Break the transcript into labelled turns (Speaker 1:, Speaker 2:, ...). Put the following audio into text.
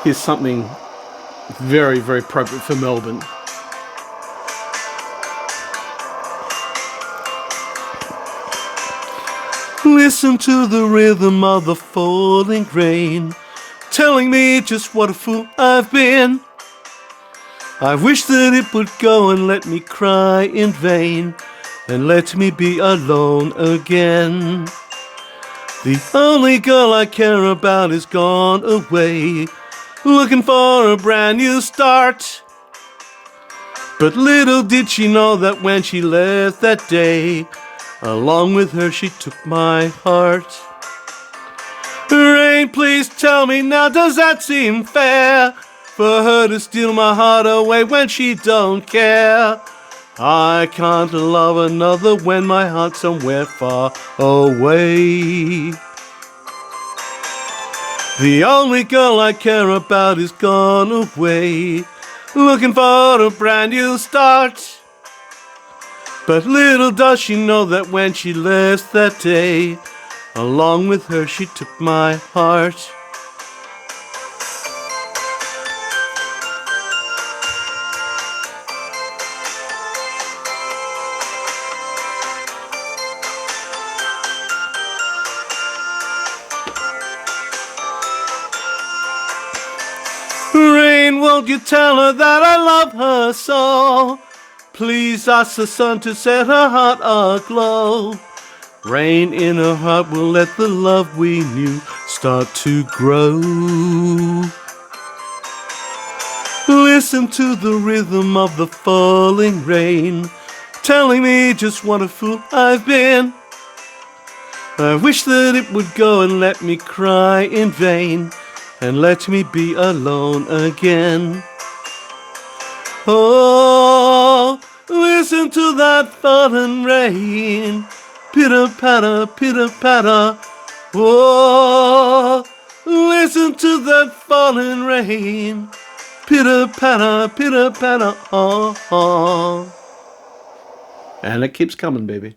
Speaker 1: Here's something very, very appropriate for Melbourne. Listen to the rhythm of the falling rain, telling me just what a fool I've been. I wish that it would go and let me cry in vain, and let me be alone again. The only girl I care about is gone away, looking for a brand new start. But little did she know that when she left that day, along with her she took my heart. Rain, please tell me now, does that seem fair? For her to steal my heart away when she don't care. I can't love another when my heart's somewhere far away. The only girl I care about is gone away, looking for a brand new start. But little does she know that when she left that day, along with her she took my heart. Rain, won't you tell her that I love her so? Please ask the sun to set her heart aglow. Rain in her heart will let the love we knew start to grow. Listen to the rhythm of the falling rain, telling me just what a fool I've been. I wish that it would go and let me cry in vain, and let me be alone again. Oh, listen to that falling rain, pitter-patter, pitter-patter. Oh, listen to that falling rain, pitter-patter, pitter-patter. Oh, oh. And it keeps coming, baby.